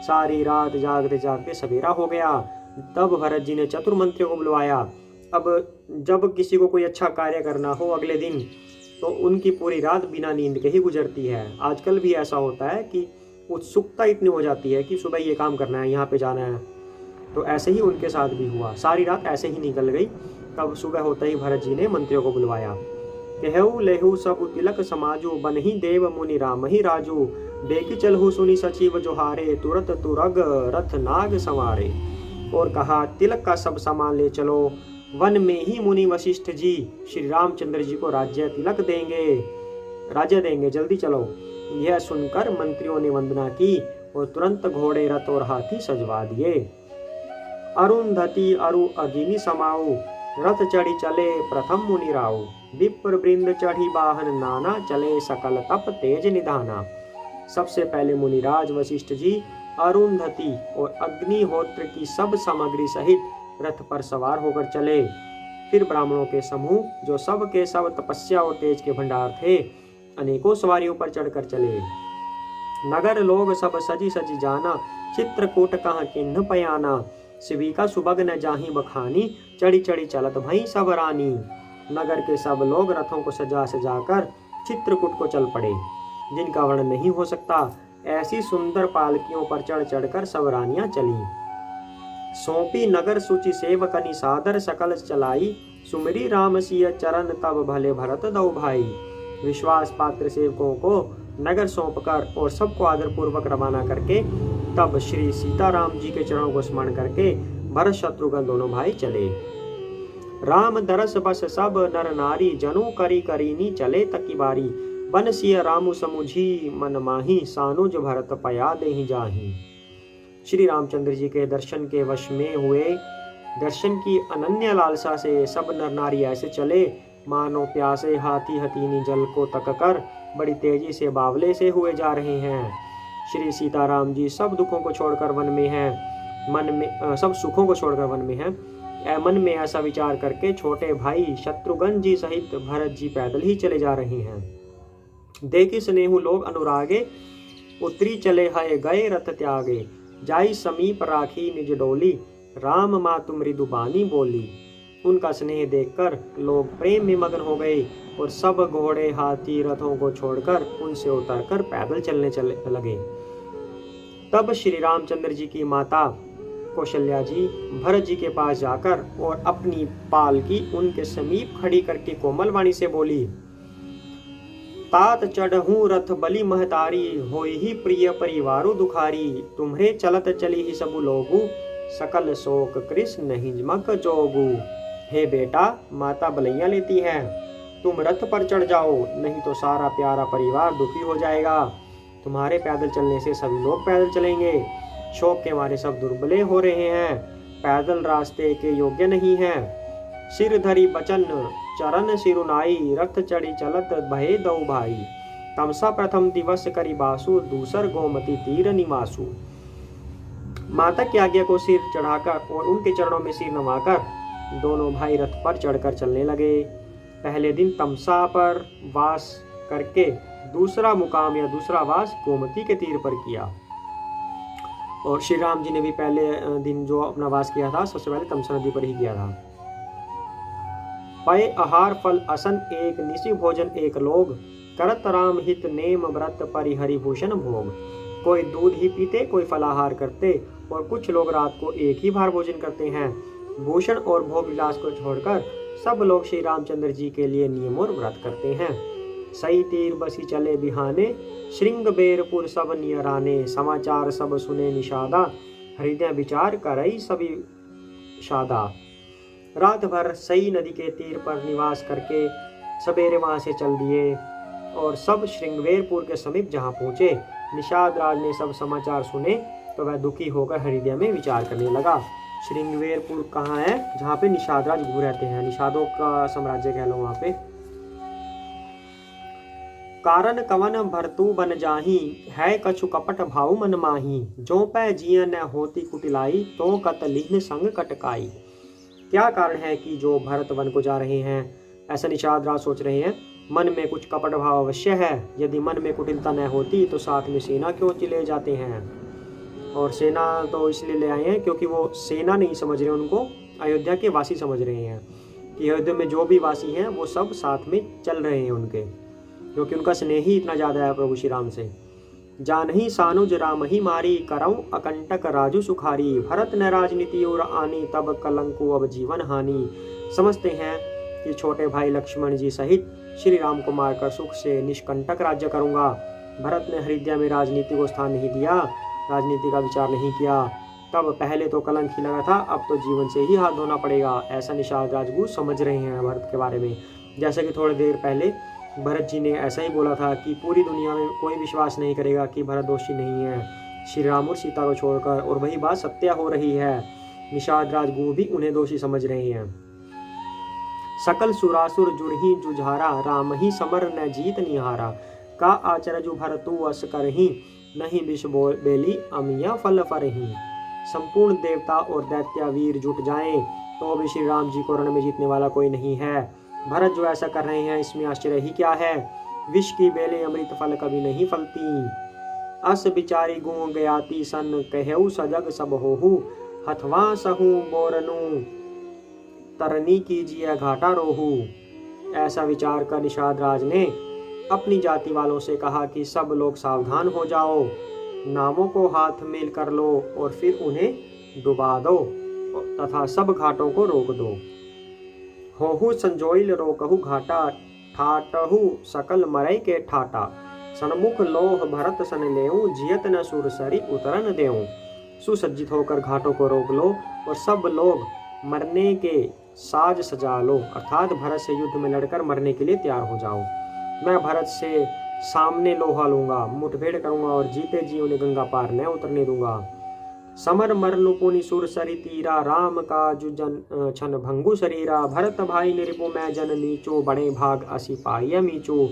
सारी रात जागते जागते सवेरा हो गया। तब भरत जी ने चतुर मंत्रियों को बुलवाया। अब जब किसी को कोई अच्छा कार्य करना हो अगले दिन, तो उनकी पूरी रात बिना नींद के ही गुजरती है। आजकल भी ऐसा होता है कि उत्सुकता इतनी हो जाती है कि सुबह ये काम करना है, यहाँ पे जाना है। तो ऐसे ही उनके साथ भी हुआ, सारी रात ऐसे ही निकल गई। तब सुबह होते ही भरत जी ने मंत्रियों को बुलवाया। कहु लेहु सब तिलक समाजू, बनहि देव मुनि राम ही राजू। देखी चलहु सुनी सचिव जोहारे, तुरत तुरग रथ नाग संवारे। और कहा, तिलक का सब सामान ले चलो, वन में ही मुनि वशिष्ठ जी श्री रामचंद्र जी को राज्य देंगे, जल्दी चलो। यह सुनकर मंत्रियों ने वंदना की और तुरंत घोड़े, रथ और हाथी सजवा दिए। अरुंधति अरु अगिनि समाऊ, रथ चढ़ी चले प्रथम मुनि राऊ। विप्र वृंद चढ़ी वाहन नाना, चले सकल तप तेज निधाना। सबसे पहले मुनिराज वशिष्ठ जी अरुंधति और अग्निहोत्र की सब सामग्री सहित रथ पर सवार होकर चले। फिर ब्राह्मणों के समूह, जो सब के सब तपस्या और तेज के भंडार थे, अनेकों सवारियों पर चढ़कर चले। नगर लोग सब सजी सजी जाना, चित्रकूट कहाँ किन्ह पयाना। शिविका सुबग न जाहि बखानी, चढ़ी चढ़ी चलत भई सब रानी। नगर के सब लोग रथों को सजा सजाकर चित्रकूट को चल पड़े, जिनका वर्णन नहीं हो सकता। ऐसी सुंदर पालकियों पर चढ़ चढ़कर सब रानियां चली। सौंपी नगर सूचि सेवकनि सादर, सकल चलाई सुमरी राम सिय चरण, तब भले भरत दो भाई। विश्वास पात्र सेवकों को नगर सौंपकर और सबको आदर पूर्वक रवाना करके, तब श्री सीताराम जी के चरणों को स्मरण करके भरत शत्रुघ्न दोनों भाई चले। राम दरस बस सब नर नारी, जनु करी करीनी चले तकी बारी। बन सिय रामु समुझी मन माही, सानुज भरत पया देहि जाहि। श्री रामचंद्र जी के दर्शन के वश में हुए, दर्शन की अनन्य लालसा से सब नर नारी ऐसे चले मानो प्यासे हाथी हथीनी जल को तक कर बड़ी तेजी से बावले से हुए जा रहे हैं। श्री सीताराम जी सब दुखों को छोड़कर वन में हैं, सब सुखों को छोड़कर वन में हैं। मन में ऐसा विचार करके छोटे भाई शत्रुघ्न जी सहित भरत जी पैदल ही चले जा रहे हैं। देखी स्नेहु लोग अनुरागे, उतरी चले है गए रथ त्यागे। जाई समीप राखी निज डोली, राम मातु मृदु बानी बोली। उनका स्नेह देखकर लोग प्रेम में मगन हो गए और सब घोड़े हाथी रथों को छोड़कर उनसे उतरकर पैदल चलने लगे। तब श्री रामचंद्र जी की माता कौशल्या जी भरत जी के पास जाकर और अपनी पालकी उनके समीप खड़ी करके कोमल वाणी से बोली, तात चढ़हूं रथ बलि महतारी, होई ही प्रिय परिवारो दुखारी। तुम्हरे चलत चली ही सबु लोगु, सकल शोक कृष्ण नहीं मक जोगु। हे बेटा, माता बलैया लेती है, तुम रथ पर चढ़ जाओ, नहीं तो सारा प्यारा परिवार दुखी हो जाएगा। तुम्हारे पैदल चलने से सभी लोग पैदल चलेंगे। शोक के मारे सब दुर्बले हो रहे हैं, पैदल रास्ते के योग्य नहीं है। सिर धरी बचन चरण सिरुनाई, रथ चढ़ी चलत भये दो भाई। तमसा प्रथम दिवस करी बासु, दूसर गोमती तीर निवासु। माता की आज्ञा को सिर चढ़ाकर और उनके चरणों में सिर नवाकर दोनों भाई रथ पर चढ़कर चलने लगे। पहले दिन तमसा पर वास करके दूसरा मुकाम या दूसरा वास गोमती के तीर पर किया। और श्री राम जी ने भी पहले दिन जो अपना वास किया था, सबसे पहले तमसा नदी पर ही किया था। पय आहार फल असन एक, निशि भोजन एक लोग। करत राम हित नेम व्रत परिहरि भूषण भोग। कोई दूध ही पीते, कोई फलाहार करते और कुछ लोग रात को एक ही बार भोजन करते हैं। भूषण और भोग विलास को छोड़कर सब लोग श्री रामचंद्र जी के लिए नियम और व्रत करते हैं। सही तीर बसी चले बिहाने, श्रृंग बेरपुर सब नियराने। समाचार सब सुने निषादा, हृदय विचार करई सभी शादा। रात भर सई नदी के तीर पर निवास करके सवेरे वहां से चल दिए और सब श्रृंगवेरपुर के समीप जहां पहुंचे, निषाद राज ने सब समाचार सुने तो वह दुखी होकर हृदय में विचार करने लगा। श्रृंगवेरपुर कहाँ है? जहाँ पे निषाद राज रहते हैं, निषादों का साम्राज्य कह लो वहां पे। कारण कवन भरतु बन जाही, है कछु कपट भाव मन माही। जो पै जिय न होती कुटिलाई, तो कत लीन संग कटकाई। क्या कारण है कि जो भरत वन को जा रहे हैं, ऐसा निषाद राज सोच रहे हैं। मन में कुछ कपट भाव अवश्य है, यदि मन में कुटिलता न होती तो साथ में सेना क्यों चले जाते हैं। और सेना तो इसलिए ले आए हैं क्योंकि वो सेना नहीं समझ रहे, उनको अयोध्या के वासी समझ रहे हैं कि अयोध्या में जो भी वासी हैं वो सब साथ में चल रहे हैं उनके, क्योंकि उनका स्नेह ही इतना ज़्यादा है प्रभु श्री राम से। जानही सानुज राम ही मारी, करऊं अकंटक राजू सुखारी, भरत न राजनीति और आनी, तब कलंको अब जीवन हानि। समझते हैं कि छोटे भाई लक्ष्मण जी सहित श्री राम को मारकर सुख से निष्कंटक राज्य करूंगा। भरत ने हरिद्या में राजनीति को स्थान नहीं दिया, राजनीति का विचार नहीं किया, तब पहले तो कलंक ही लगा था, अब तो जीवन से ही हाथ धोना पड़ेगा। ऐसा निषाद राजपूत समझ रहे हैं भरत के बारे में। जैसे कि थोड़ी देर पहले भरत जी ने ऐसा ही बोला था कि पूरी दुनिया में कोई विश्वास नहीं करेगा कि भरत दोषी नहीं है श्री राम और सीता को छोड़कर, और वही बात सत्य हो रही है। निषाद राजगुरु भी उन्हें दोषी समझ रहे हैं। सकल सुरासुर जुड़ही जुझारा, राम ही समर न जीत निहारा, का आचरजु भरतु अस करही, नहीं विष बेली अमिया फल फरही। संपूर्ण देवता और दैत्य वीर जुट जाएं तो भी श्री राम जी को रण में जीतने वाला कोई नहीं है। भरत जो ऐसा कर रहे हैं इसमें आश्चर्य ही क्या है। विष की बेले अमृत फल कभी नहीं फलती। अस बिचारी गुं गयाती सन, कहेऊ सजग सब होहु, हथवा सहू बोरनु, तरनी कीजिए घाटा रोहू। ऐसा विचार कर निषाद राज ने अपनी जाति वालों से कहा कि सब लोग सावधान हो जाओ, नावों को हाथ मेल कर लो और फिर उन्हें डुबा दो तथा सब घाटों को रोक दो। होहु संजोइल रोकहु घाटा, ठाटहु सकल मरई के ठाटा, सन्मुख लोह भरत सन लेऊं, जियत न सुरसरी उतरन देऊं। सुसज्जित होकर घाटों को रोक लो और सब लोग मरने के साज सजा लो, अर्थात भरत से युद्ध में लड़कर मरने के लिए तैयार हो जाओ। मैं भरत से सामने लोहा लूंगा, मुठभेड़ करूंगा और जीते जी उन्हें गंगा पार न उतरने दूंगा। समर मर नुपुनि सुर सरी तीरा, राम का जुजन छन भंगु शरीरा, भरत भाई निरिपु मैं जन नीचो, बड़े भाग असी पाय मीचो।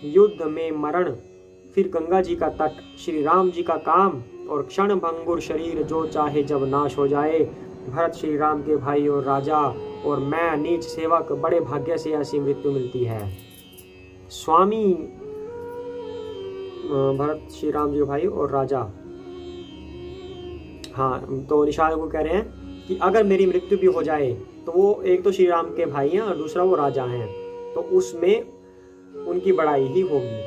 युद्ध में मरण, फिर गंगा जी का तट, श्री राम जी का काम और क्षण भंगुर शरीर, जो चाहे जब नाश हो जाए। भरत श्री राम के भाई और राजा, और मैं नीच सेवक, बड़े भाग्य से ऐसी मृत्यु मिलती है। स्वामी भरत श्री राम जी भाई और राजा, हाँ, तो निषाद को कह रहे हैं कि अगर मेरी मृत्यु भी हो जाए तो वो एक तो श्री राम के भाई हैं और दूसरा वो राजा हैं, तो उसमें उनकी बड़ाई ही होगी।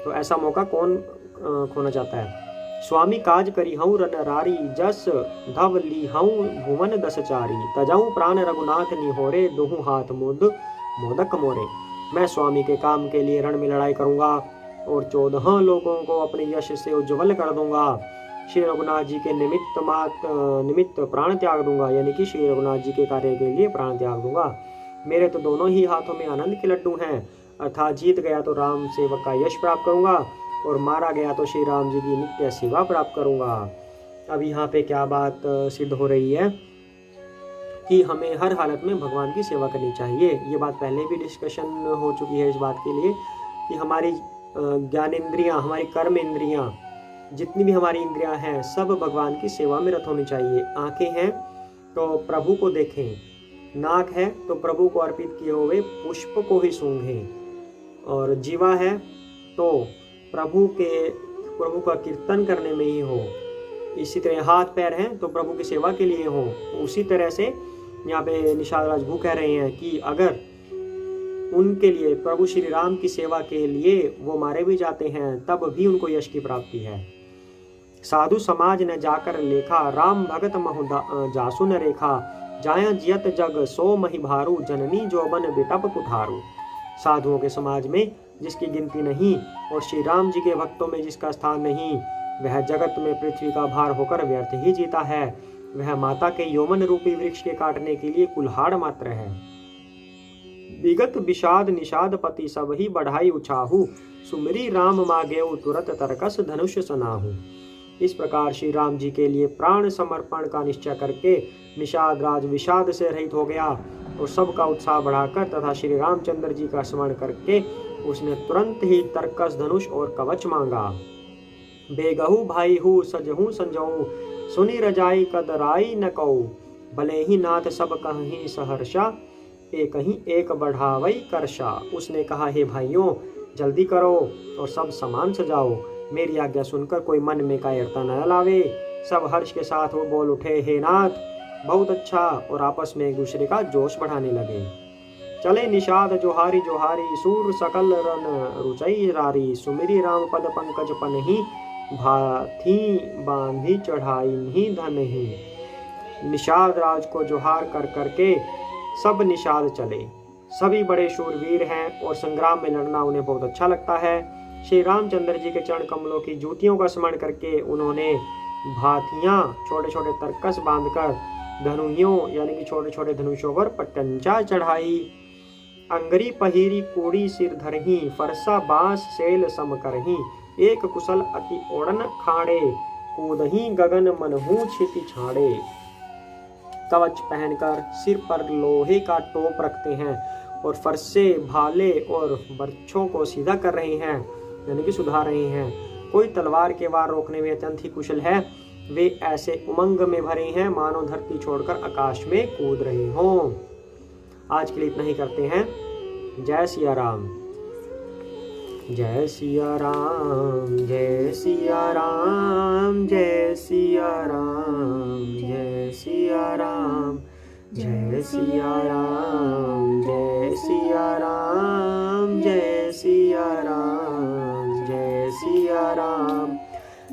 तो ऐसा मौका कौन खोना चाहता है। स्वामी काज करी हूँ रनरारी, जस धव ली हूँ भुवन दस चारी, तजाऊं प्राण रघुनाथ निहोरे, दोहू हाथ मुद मोदक मोरे। मैं स्वामी के काम के लिए रण में लड़ाई करूंगा और 14 लोगों को अपने यश से उज्जवल कर दूंगा। श्री रघुनाथ जी के निमित्त प्राण त्याग दूंगा, यानी कि श्री रघुनाथ जी के कार्य के लिए प्राण त्याग दूंगा। मेरे तो दोनों ही हाथों में आनंद के लड्डू हैं, अर्थात जीत गया तो राम सेवक का यश प्राप्त करूंगा और मारा गया तो श्री राम जी की नित्य सेवा प्राप्त करूंगा। अब यहाँ पे क्या बात सिद्ध हो रही है कि हमें हर हालत में भगवान की सेवा करनी चाहिए। ये बात पहले भी डिस्कशन हो चुकी है इस बात के लिए कि हमारी ज्ञानेंद्रियां, हमारी कर्म इंद्रियां, जितनी भी हमारी इंद्रियां हैं, सब भगवान की सेवा में रत होनी चाहिए। आंखें हैं तो प्रभु को देखें, नाक है तो प्रभु को अर्पित किए हुए पुष्प को ही सूंघें, और जीवा है तो प्रभु का कीर्तन करने में ही हो। इसी तरह हाथ पैर हैं तो प्रभु की सेवा के लिए हो। उसी तरह से यहाँ पे निषाद राजगुरु कह रहे हैं कि अगर उनके लिए, प्रभु श्री राम की सेवा के लिए वो मारे भी जाते हैं तब भी उनको यश की प्राप्ति है। साधु समाज ने जाकर लेखा, राम भगत महु जासु न रेखा, जाया जियत जग सो मही भारू, जननी जोबन बिटप कुठारू। साधुओं के समाज में जिसकी गिनती नहीं और श्री राम जी के भक्तों में जिसका स्थान नहीं, वह जगत में पृथ्वी का भार होकर व्यर्थ ही जीता है। वह माता के यौवन रूपी वृक्ष के काटने के लिए कुल्हाड़ मात्र है। विगत विषाद निषाद पति सब ही बढ़ाई उछाहू, सुमरी राम मागेऊ तुरत तरकस धनुष सनाहू। इस प्रकार श्री राम जी के लिए प्राण समर्पण का निश्चय करके निषाद राज विषाद से रहित हो गया और सबका उत्साह बढ़ाकर तथा श्री रामचंद्र जी का स्मरण करके उसने तुरंत ही तरकस धनुष और कवच मांगा। बेगहू भाई हूँ सजहू संजऊ, सुनी रजाई कदराई न कऊ, भले ही नाथ सब कहीं सहर्षा, एक ही एक बढ़ावई करशा। उसने कहा, हे भाइयों जल्दी करो और सब सामान सजाओ, मेरी आज्ञा सुनकर कोई मन में कायरता न लावे। सब हर्ष के साथ वो बोल उठे, हे नाथ बहुत अच्छा, और आपस में एक दूसरे का जोश बढ़ाने लगे। चले निषाद जोहारी जोहारी, सूर सकल रन रुचई रारी, सुमिरी राम पद पंकज पनहि, भाथी बांधी चढ़ाई नहीं धन ही। निषाद राज को जोहार कर करके सब निषाद चले। सभी बड़े शूरवीर हैं और संग्राम में लड़ना उन्हें बहुत अच्छा लगता है। श्री रामचंद्र जी के चरण कमलों की जूतियों का स्मरण करके उन्होंने भाथियां छोटे छोटे तरकस बांधकर धनुहियों यानी कि छोटे छोटे धनुषों पर पटंचा चढ़ाई। अंगरी पहीरी कोड़ी सिर धरही, फरसा बांस सेल सम करही, एक कुशल अति ओड़न खाड़े, कूदही गगन मनहू छिति छाड़े। कवच पहनकर सिर पर लोहे का टोप रखते हैं और फरसे भाले और बर्छों को सीधा कर रहे हैं यानी कि सुधार रहे हैं। कोई तलवार के वार रोकने में अत्यंत ही कुशल है। वे ऐसे उमंग में भरे हैं मानो धरती छोड़कर आकाश में कूद रहे हों। आज के लिए इतना ही करते हैं। जय सिया राम। जय सिया राम, जय सिया राम, जय सिया राम, जय सिया राम, जय सिया राम, जय सिया राम, जय सिया राम, जय सिया राम,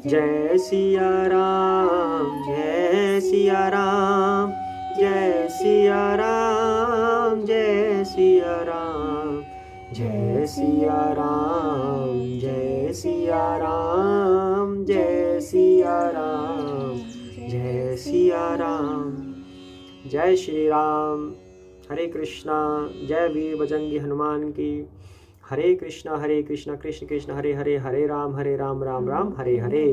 जय सिया राम, जय सिया राम, जय सिया राम, जय सिया राम, जय सिया राम, जय सिया राम, जय सिया राम, जय सिया राम। जय श्री राम। हरे कृष्णा। जय वीर बजरंगी हनुमान की। हरे कृष्णा कृष्ण कृष्ण हरे हरे, हरे राम राम राम हरे हरे।